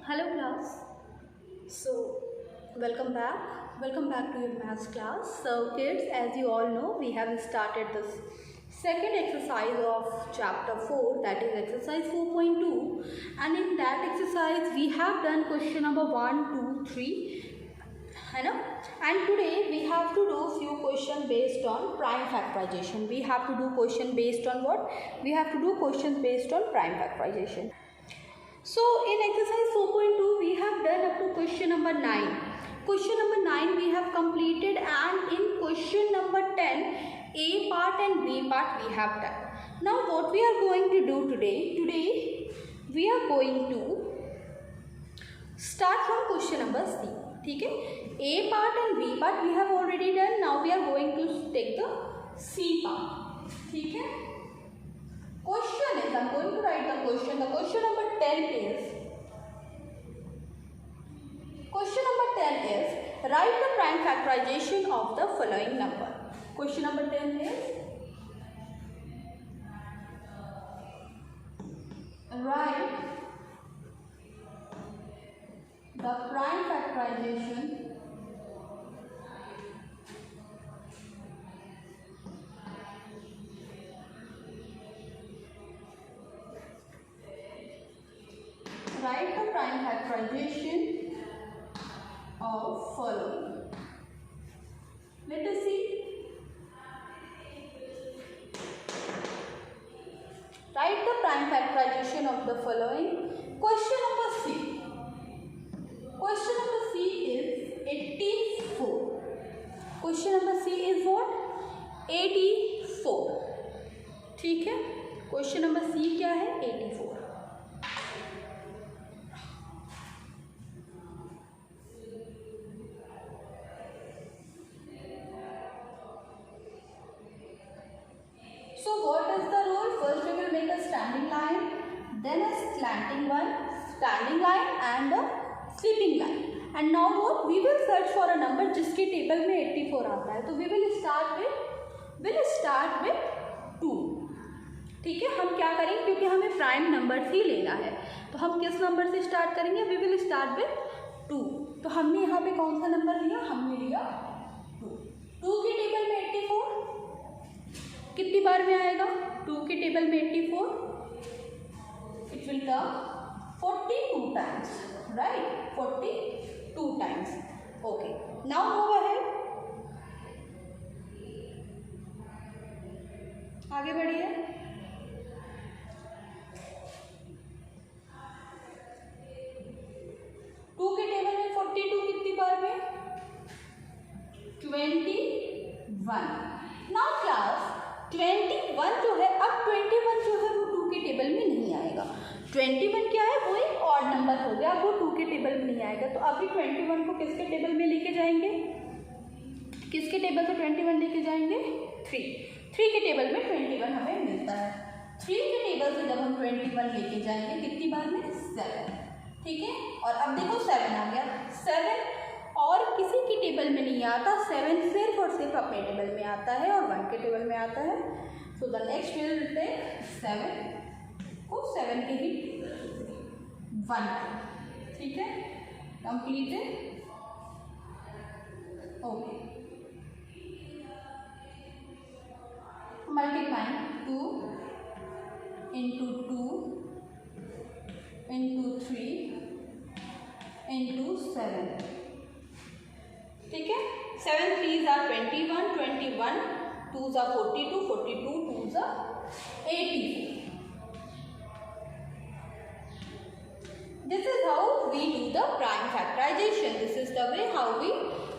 Hello class. So welcome back to your maths class. So kids, as you all know, we have started this second exercise of chapter 4, that is exercise 4.2, and in that exercise we have done question number 1, 2, 3, है ना? And today we have to do few question based on prime factorization. We have to do question based on what? We have to do questions based on prime factorization. So in exercise 4.2 we have done up to question number 9. Question number 9 we have completed, and in question number 10 A part and B part we have done. Now what we are going to do today we are going to start from question number C. ठीक है, A part and B part we have already done. Now we are going to take the C part. ठीक है, question is, I'm going to write the question. The question number 10 is, write the prime factorization of the following number. Question number 10 is, write the prime factorization of following. Let us see. Write the prime factorization of the following. Question number C. Question number C is 84. Question number C is what? 84. ठीक है, question number C क्या है? 84. Then a slanting one, standing line and a sleeping line. And now what? We will search for a number जिसके table में 84 आता है. तो we will start with 2. ठीक है, हम क्या करेंगे, क्योंकि हमें प्राइम नंबर ही लेना है तो हम किस नंबर से स्टार्ट करेंगे? We will start with 2. तो हमने यहाँ पे कौन सा नंबर लिया? हमने लिया 2. 2 के टेबल में 84 कितनी बार में आएगा? 2 के टेबल में 84 it will come 42 times, right? 42 times. Okay, now move ahead. आगे बढ़िए. टू के टेबल में 42 कितनी बार में? 21. Now class 21 जो है, अब 21 जो है वो 2 के टेबल में नहीं आएगा. 21 क्या है? वो एक ऑड नंबर हो गया, वो 2 के टेबल में नहीं आएगा. तो अभी 21 को किसके टेबल में लेके जाएंगे? किसके टेबल से 21 लेके जाएंगे? 3 के टेबल में 21 हमें मिलता है. 3 के टेबल से जब हम 21 लेके जाएंगे कितनी बार में? 7. ठीक है, और अब देखो 7 आ गया. 7 और किसी की टेबल में नहीं आता. 7 सिर्फ और सिर्फ अपने टेबल में आता है और 1 के टेबल में आता है. So the next will take 7 को 7 के ही 1. ठीक है, completed. Okay, multiplying 2 into 2 into 3 into 7. ठीक है, 7 3s are 21, 21 2s are 42, 42 2s are 84. This is how we do the prime factorization. This is the way how we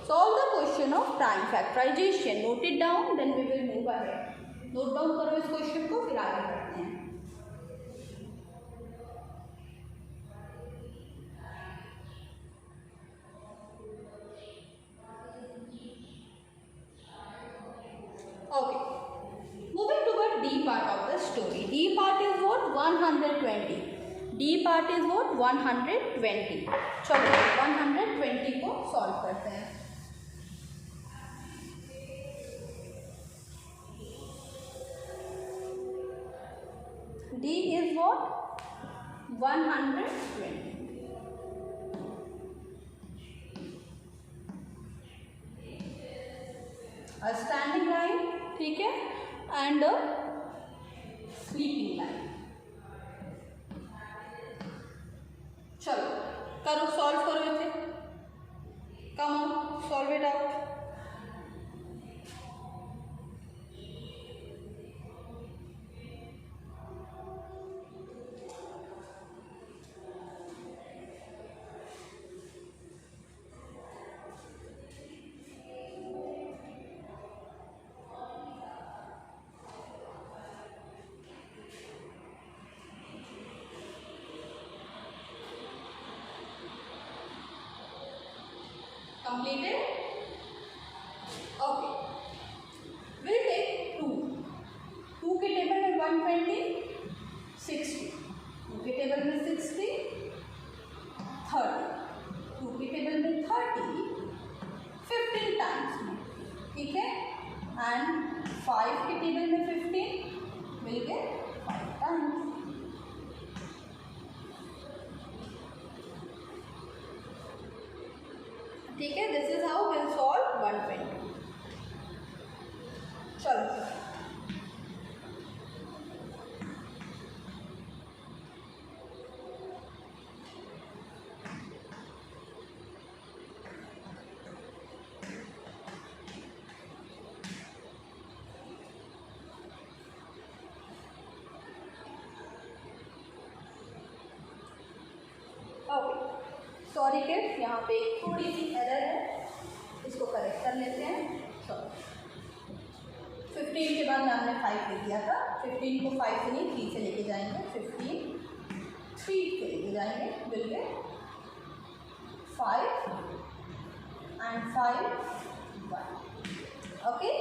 solve the question of prime factorization. Note it down, then we will move ahead. Note down करो इस question को, फिर आगे बढ़ते हैं. Okay, moving toward D part of the story. D part is what? 120. D part is what? 120. चलो 120 को solve करते हैं. D is what? 120. A standing line, ठीक है, एंड अ स्लीपिंग लाइन। चलो करो, सॉल्व करो इसे, come on solve it out. Completed? Okay. We'll take 2. 2 के टेबल में 120, 60. 2 के टेबल में 60, 30. 2 के टेबल में 30, 15 टाइम्स में, ठीक है, एंड 5 के टेबल में 15 विल गेट 5 टाइम्स। ठीक है, this is how will solve 120। चलो सॉरी किड्स, यहाँ पे एक थोड़ी सी एरर है, इसको करेक्ट कर लेते हैं। 15 के बाद मैम ने 5 लिख दिया था, 15 को 5 से नहीं 3 से लेके जाएंगे, 15 3 से लेके जाएंगे, will get 5 and 5 1। Okay,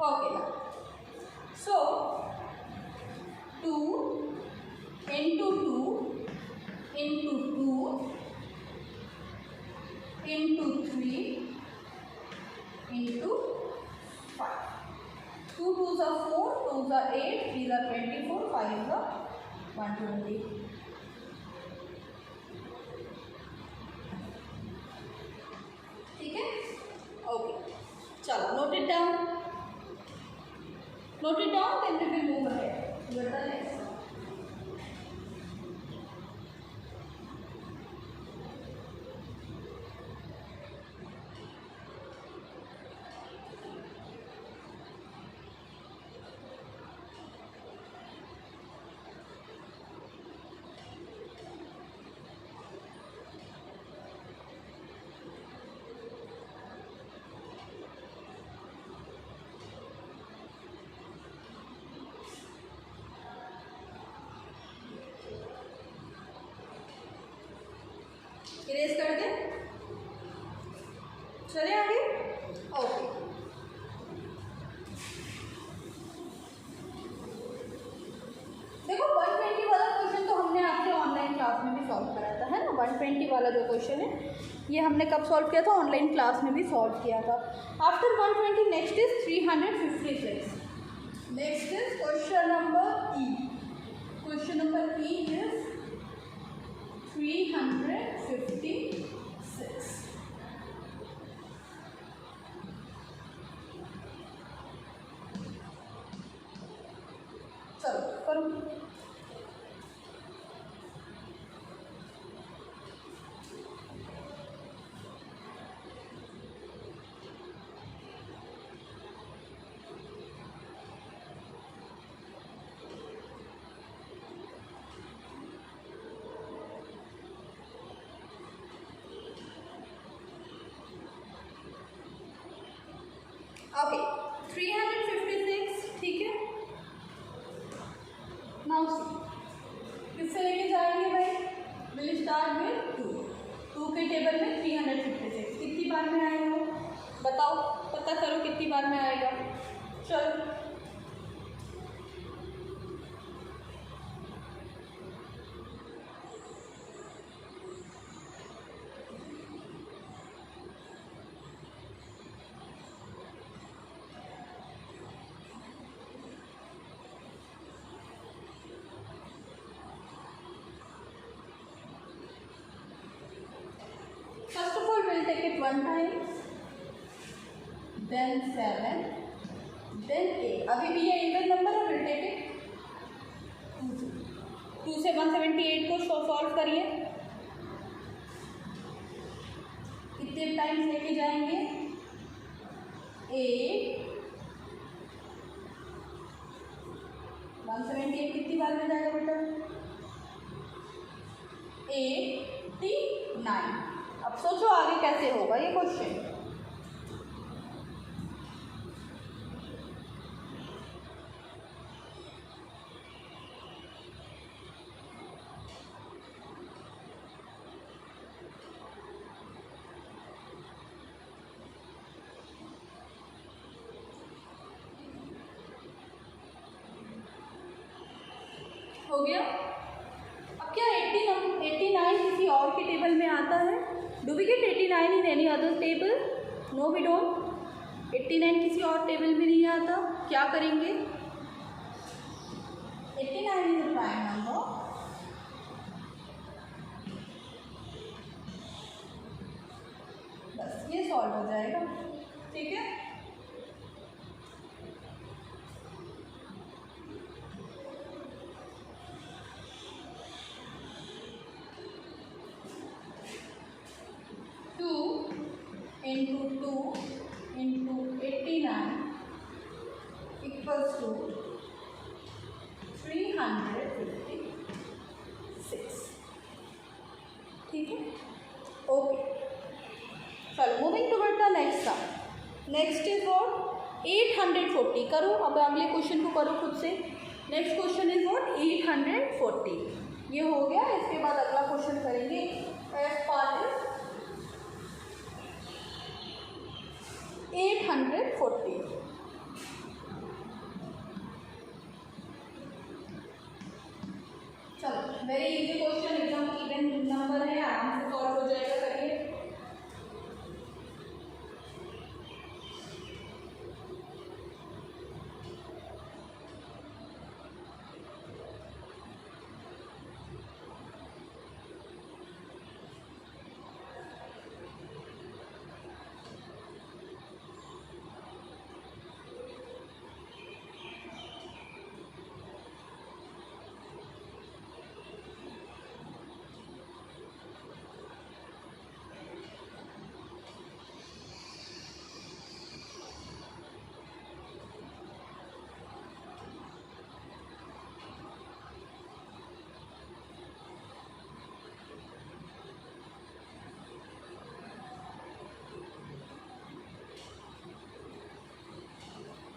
okay ना, सो 2 into 2 into 2 into 3 into 5. 2 2s are 4, 2s are 8, 3s are 24, 5s are 120. ठीक है, ओके, चलो note it down, note it down, then we will move ahead with the next one. Erase कर दे, चले आगे। Okay, देखो 120 वाला question तो हमने आपके ऑनलाइन क्लास में भी सॉल्व कराया था, है ना। 120 वाला जो क्वेश्चन है ये हमने कब सॉल्व किया था, ऑनलाइन क्लास में भी सॉल्व किया था। After 120 next is 356। Next is question number E. Question number E is 356। चलो करो। ओके, 356, ठीक है। नाउ सी, किससे लेके जाएंगे भाई, विल स्टार्ट विद 2। 2 के टेबल में 356 कितनी बार में आएगा बताओ, पता करो कितनी बार में आएगा। चलो first of will take it 1 times, then 7, then 8. अभी भी ये इवन नंबर है, will take it 2 से 178 को सॉल्व करिए। कितने टाइम्स लेके जाएंगे? 8, 178 कितनी बार में जाएगा बेटा? 89। अब सोचो आगे कैसे होगा ये क्वेश्चन। हो गया। अब क्या 89 किसी और के टेबल में आता है? Do we get 89 in any other table? No we don't. 89 किसी और टेबल में नहीं आता। क्या करेंगे? 89 इज अ प्राइम नंबर, बस ये सॉल्व हो जाएगा। ठीक है, into 2 into 89 equals to 356। ठीक है, ओके। चलो moving toward the next sum. Next is what? 840। करो अब अगले क्वेश्चन को करो खुद से। Next question is what? 840। ये हो गया। इसके बाद अगला क्वेश्चन करेंगे। F part is 840। चलो वेरी इजी क्वेश्चन, एकदम इवन नंबर है, आराम से सॉल्व हो जाएगा। करिए।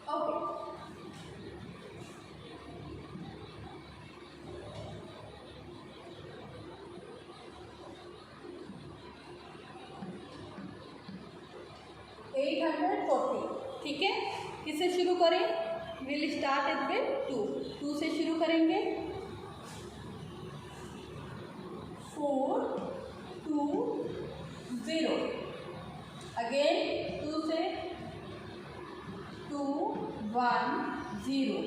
ओके 840। ठीक है, किससे शुरू करें? विल स्टार्ट इट विद 2 से शुरू करेंगे। 4 2 0। अगेन 2 से 2 1 0।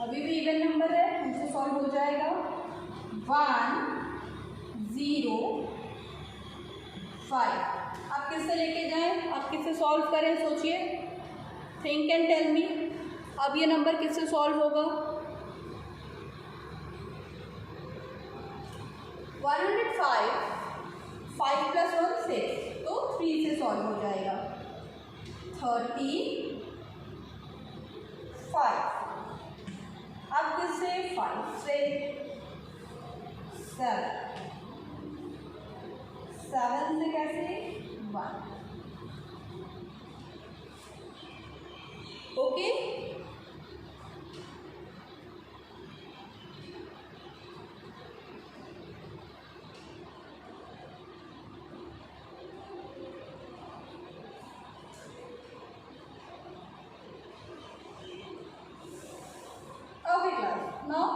अभी भी इवन नंबर है, 2 से सॉल्व हो जाएगा। 1 0 5। आप किससे लेके जाएं? आप किससे सॉल्व करें? सोचिए, थिंक एंड टेल मी। अब ये नंबर किससे सॉल्व होगा? 105 5 + 1 6, तो 3 से सॉल्व हो जाएगा। 35। अब किससे? 5 से 7 से कैसे? 1। Okay, okay class, now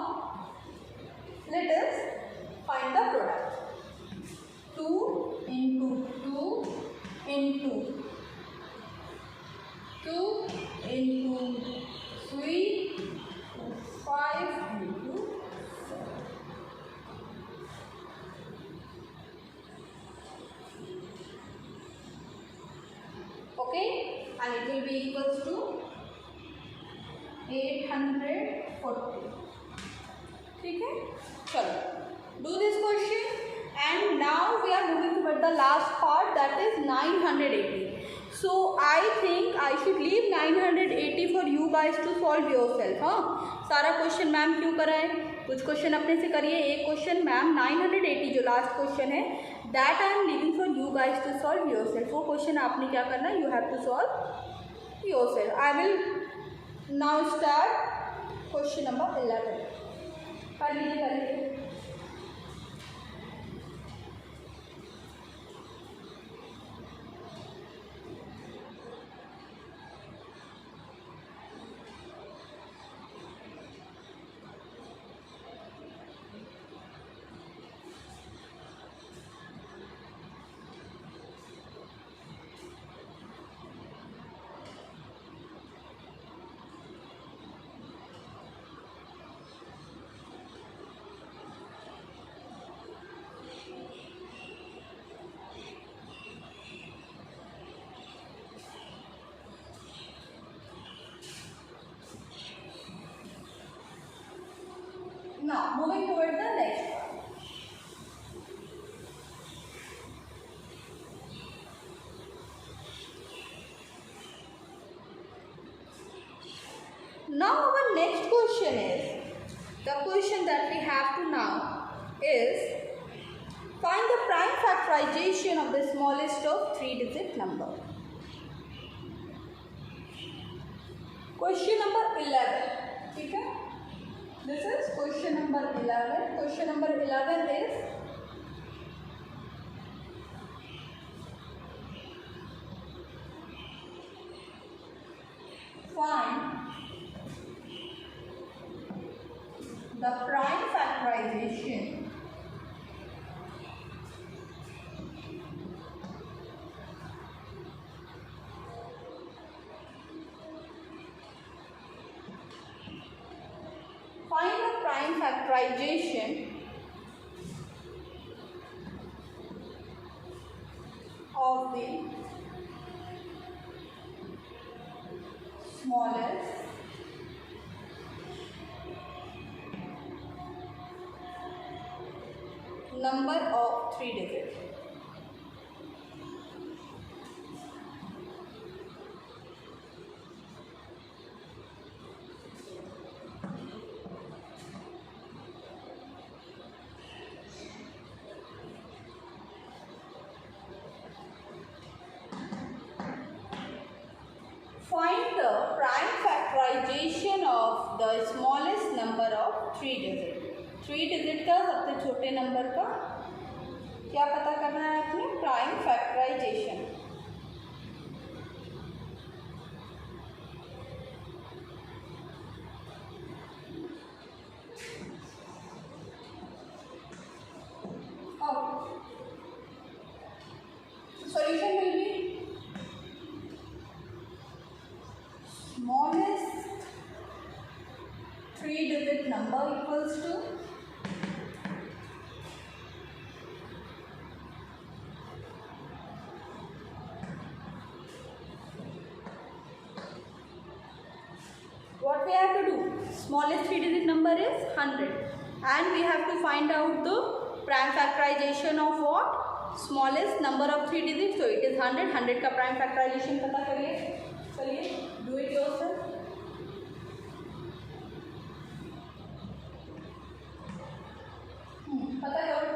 let us find the product. 2 into 2 into 2 into 3 5 into 7. Okay, and it will be equals to 840. ठीक है, चलो do this question. And now we are moving toward the last part, that is 980. So I think I should leave 980 for you guys to solve yourself. हाँ, सारा question ma'am क्यों कराए, कुछ question अपने से करिए, एक क्वेश्चन मैम 980 जो लास्ट क्वेश्चन है that I am leaving for you guys to solve yourself. वो क्वेश्चन आपने क्या करना है, you have to solve yourself. I will now start question number 11. कर लीजिए. Now moving toward the next one. Now our next question is, the question that we have to now is, find the prime factorization of the smallest of 3-digit number. Question number 11. ठीक है, this is question number 11. Question number 11 is, find the prime factorization of the smallest number of 3 digits. Find the prime factorization of the smallest number of 3 digit. 3 digit का सबसे छोटे number का क्या पता करना है आपने, prime factorisation. Solution will be smallest 3-digit number equals to what we have to do, smallest 3-digit number is 100 and we have to find out the prime factorization of what, smallest number of 3 digits. So it is 100. 100 का prime factorization पता करिए. चलिए do it yourself. पता करो.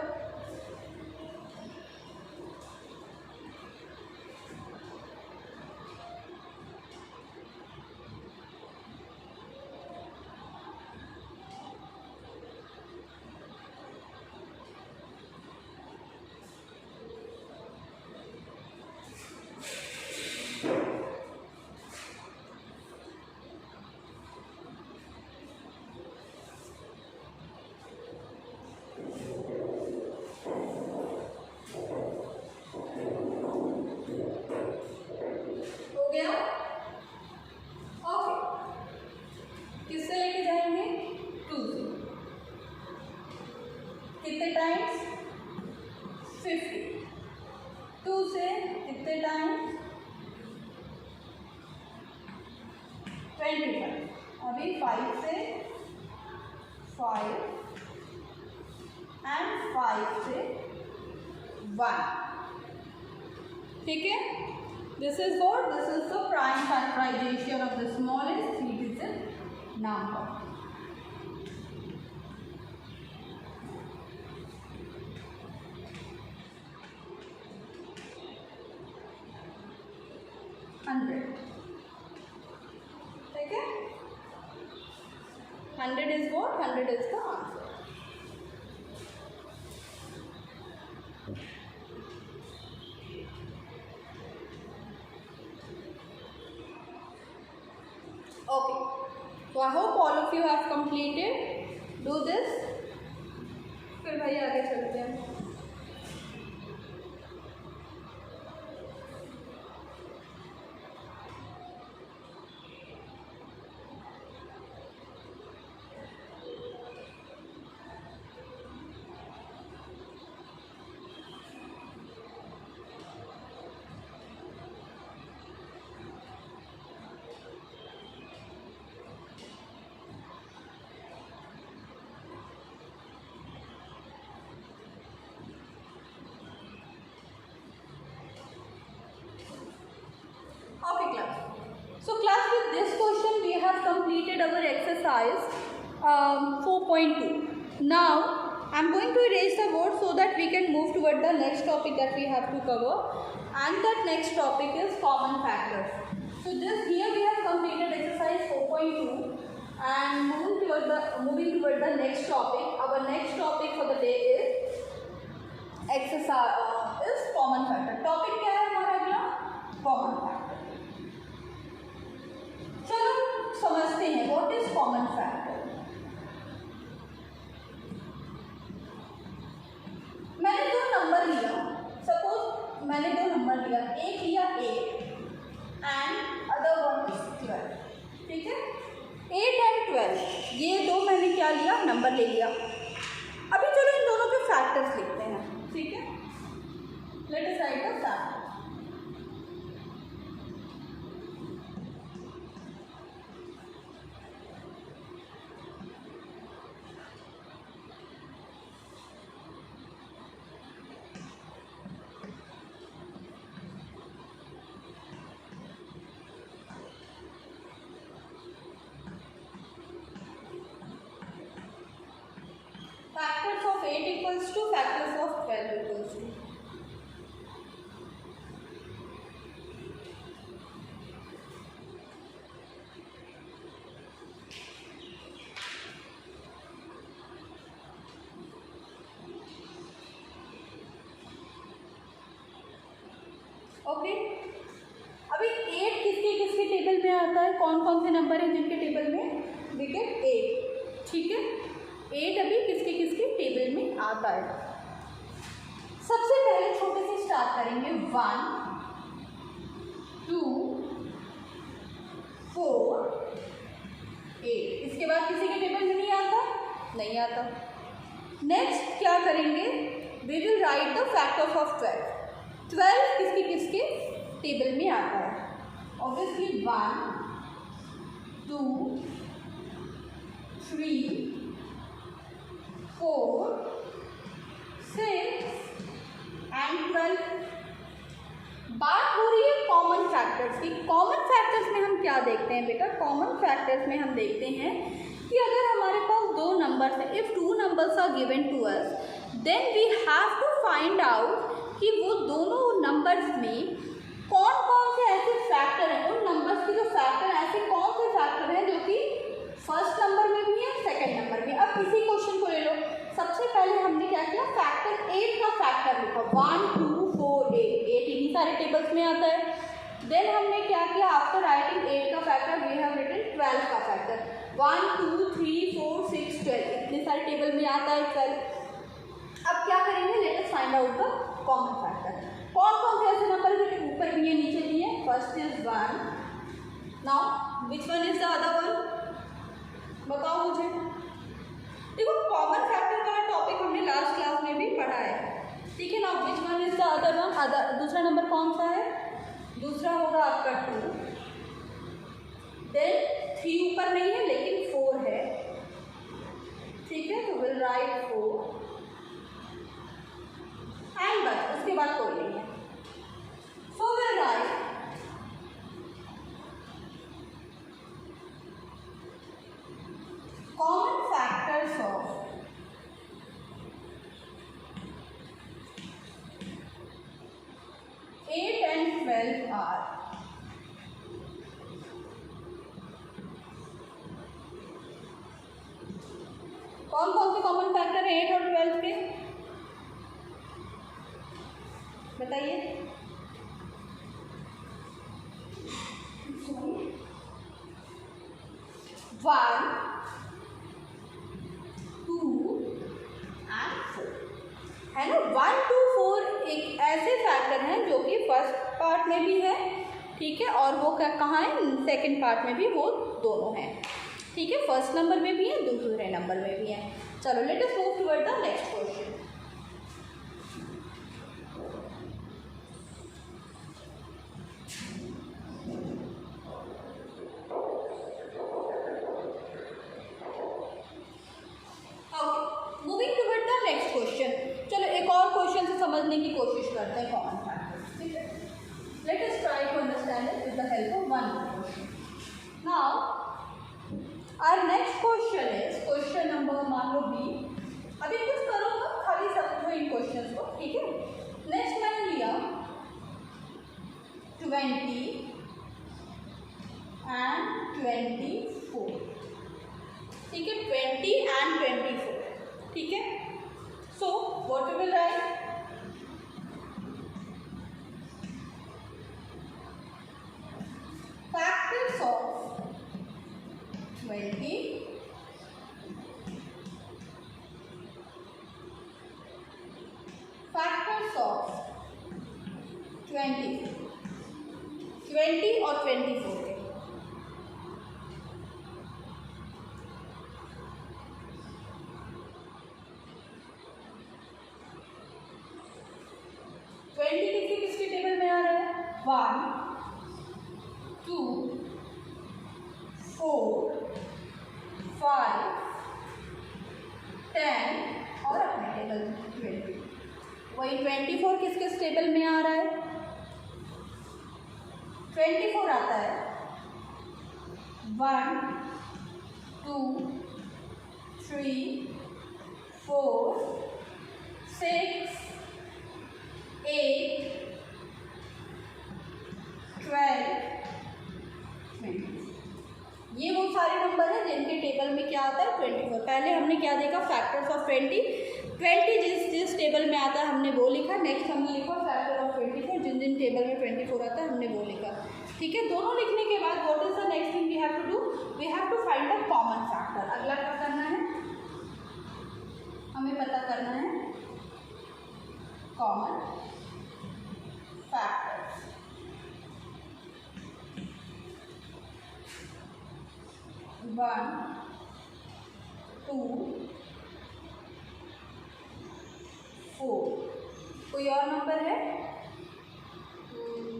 5 से 1, ठीक है। This is what, this is the prime factorisation of the smallest 3 digit number. ठीक है, 100 is what? 100 is the answer. Okay, so I hope all of you have completed. Do this. फिर भाई आगे चलते हैं। So class, with this question we have completed our exercise 4.2. Now I am going to erase the board so that we can move toward the next topic that we have to cover, and that next topic is common factors. So this here we have completed exercise 4.2 and moving toward the next topic. Our next topic for the day is exercise is common factor. Topic क्या है हमारा अगला? Common factor. चलो समझते हैं what is common factor. मैंने दो number लिया, सपोज मैंने दो नंबर लिया, एक लिया 8 एंड अदर वन इज 12, ठीक है। 8 एंड 12 ये दो मैंने क्या लिया, नंबर ले लिया। अभी चलो इन दोनों के फैक्टर्स लिखते हैं, ठीक है। Let us right the factor. Factors of 8 equals to factors of 12 equals to. Okay, अभी 8 किसके किसके टेबल में आता है, कौन कौन से नंबर हैं जिनके टेबल में, देखिए 8, ठीक है। 8 अभी किसके किसके टेबल में आता है। सबसे पहले छोटे से स्टार्ट करेंगे, 1 2 4 8। इसके बाद किसी के टेबल में नहीं आता, नहीं आता। नेक्स्ट क्या करेंगे, we will write the factors of 12। 12 किसके किसके टेबल में आता है, ऑब्वियसली 1 2 3 4 6 एंड 12। बात हो रही है कॉमन फैक्टर्स की। कॉमन फैक्टर्स में हम क्या देखते हैं बेटा, कॉमन फैक्टर्स में हम देखते हैं कि अगर हमारे पास दो नंबर्स हैं, if 2 numbers are given to us, then we have to find out कि वो दोनों नंबर्स में कौन कौन से ऐसे फैक्टर हैं, उन नंबर्स के जो फैक्टर हैं, ऐसे कौन से फैक्टर हैं जो कि फर्स्ट नंबर में भी है, सेकंड नंबर में। अब इसी क्वेश्चन को ले लो। सबसे पहले हमने क्या किया, फैक्टर 8 का फैक्टर लिखा, 1 2 4 8। 8 इन्हीं सारे टेबल्स में आता है। देन हमने क्या किया, आफ्टर राइटिंग 8 का फैक्टर वी हैव रिटन 12 का फैक्टर, 1 2 3 4 6 12। इतने सारे टेबल में आता है 12। अब क्या करेंगे, let us find out the common factor. कौन कौन से ऐसे नंबर जो ऊपर भी है नीचे भी है। First is 1, now which one is the other one, बताओ मुझे। देखो कॉमन फैक्टर वाला टॉपिक हमने लास्ट क्लास में भी पढ़ा है, ठीक है ना। Which one is the other one, other दूसरा नंबर कौन सा है, दूसरा होगा आपका 2। देन 3 ऊपर नहीं है लेकिन 4 है, ठीक है, तो विल राइट 4। व्यवहार। कौन कौन से कॉमन फैक्टर है 8 और 12 के, बताइए। 1, 2 and 4 है ना। 1, 2, 4 एक ऐसे फैक्टर हैं जो कि फर्स्ट पार्ट में भी है, ठीक है, और वो कहाँ है, सेकंड पार्ट में भी वो दोनों हैं, ठीक है। फर्स्ट नंबर में भी है, दूसरे नंबर में भी है। चलो let us move toward the next question. समझने की कोशिश करते हैं कॉमन फैक्टर्स, ठीक है। Let us try to understand it with the help of one question. Now our next question is question number मान लो बी। अभी कुछ करो मत, खाली समझो इन क्वेश्चंस को, ठीक है। नेक्स्ट मैंने लिया 20 and 24, ठीक है, 20 and 24, ठीक है। So what we will write, factors of 20 factors of 20 और 24 के। किसकी टेबल में आ रहा है, 1, 2, 4, 5, 10 और अपने टेबल 20। वही 24 किस टेबल में आ रहा है, 24 आता है 1, 2, 3, 4, 6, 8, 12, 20। ये वो सारे नंबर हैं जिनके टेबल में क्या आता है, 24। पहले हमने क्या देखा, फैक्टर्स ऑफ 20 जिस टेबल में आता है हमने वो लिखा। नेक्स्ट हमने लिखा फैक्टर ऑफ 24 जिन टेबल में 24 आता है हमने वो लिखा, ठीक है। दोनों लिखने के बाद what is the next thing we have to do, we have to find the common factor. अगला क्या करना है, हमें पता करना है कॉमन फैक्टर्स। वन, 2, 4। कोई और नंबर है,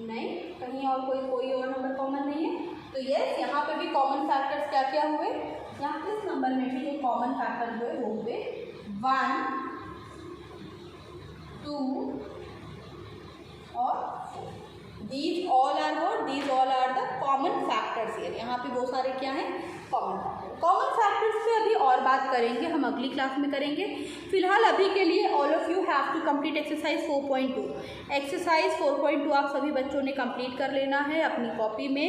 नहीं, कहीं और कोई और नंबर कॉमन नहीं है। तो यस, यहाँ पे भी कॉमन फैक्टर्स क्या क्या हुए, यहाँ इस नंबर में भी जो कॉमन फैक्टर हुए वो हुए 1, 2 और 4। These all are what? These all are the common factors here। यहाँ पे वो सारे क्या हैं, कॉमन फैक्टर। कॉमन फैक्टर्स पे अभी और बात करेंगे, हम अगली क्लास में करेंगे। फिलहाल अभी के लिए all of you have to complete exercise 4.2। Exercise 4.2 आप सभी बच्चों ने कंप्लीट कर लेना है, अपनी कॉपी में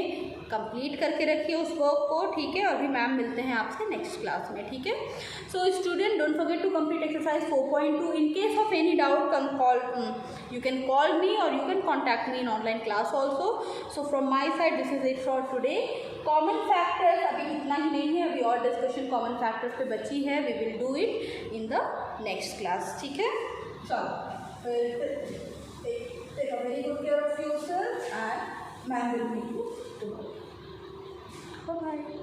कंप्लीट करके रखिए उस वर्क को, ठीक है। और भी मैम मिलते हैं आपसे नेक्स्ट क्लास में, ठीक है। So student, don't forget to complete exercise 4.2। In case of any doubt you can call me or you can contact me in online class also. So from my side this is it for today. Common factors अभी इतना ही नहीं है, अभी और discussion common factors पे बची है। We will do it in the next class, ठीक है। चलो, take a very good care of yourself and ma'am will meet you tomorrow. Bye bye.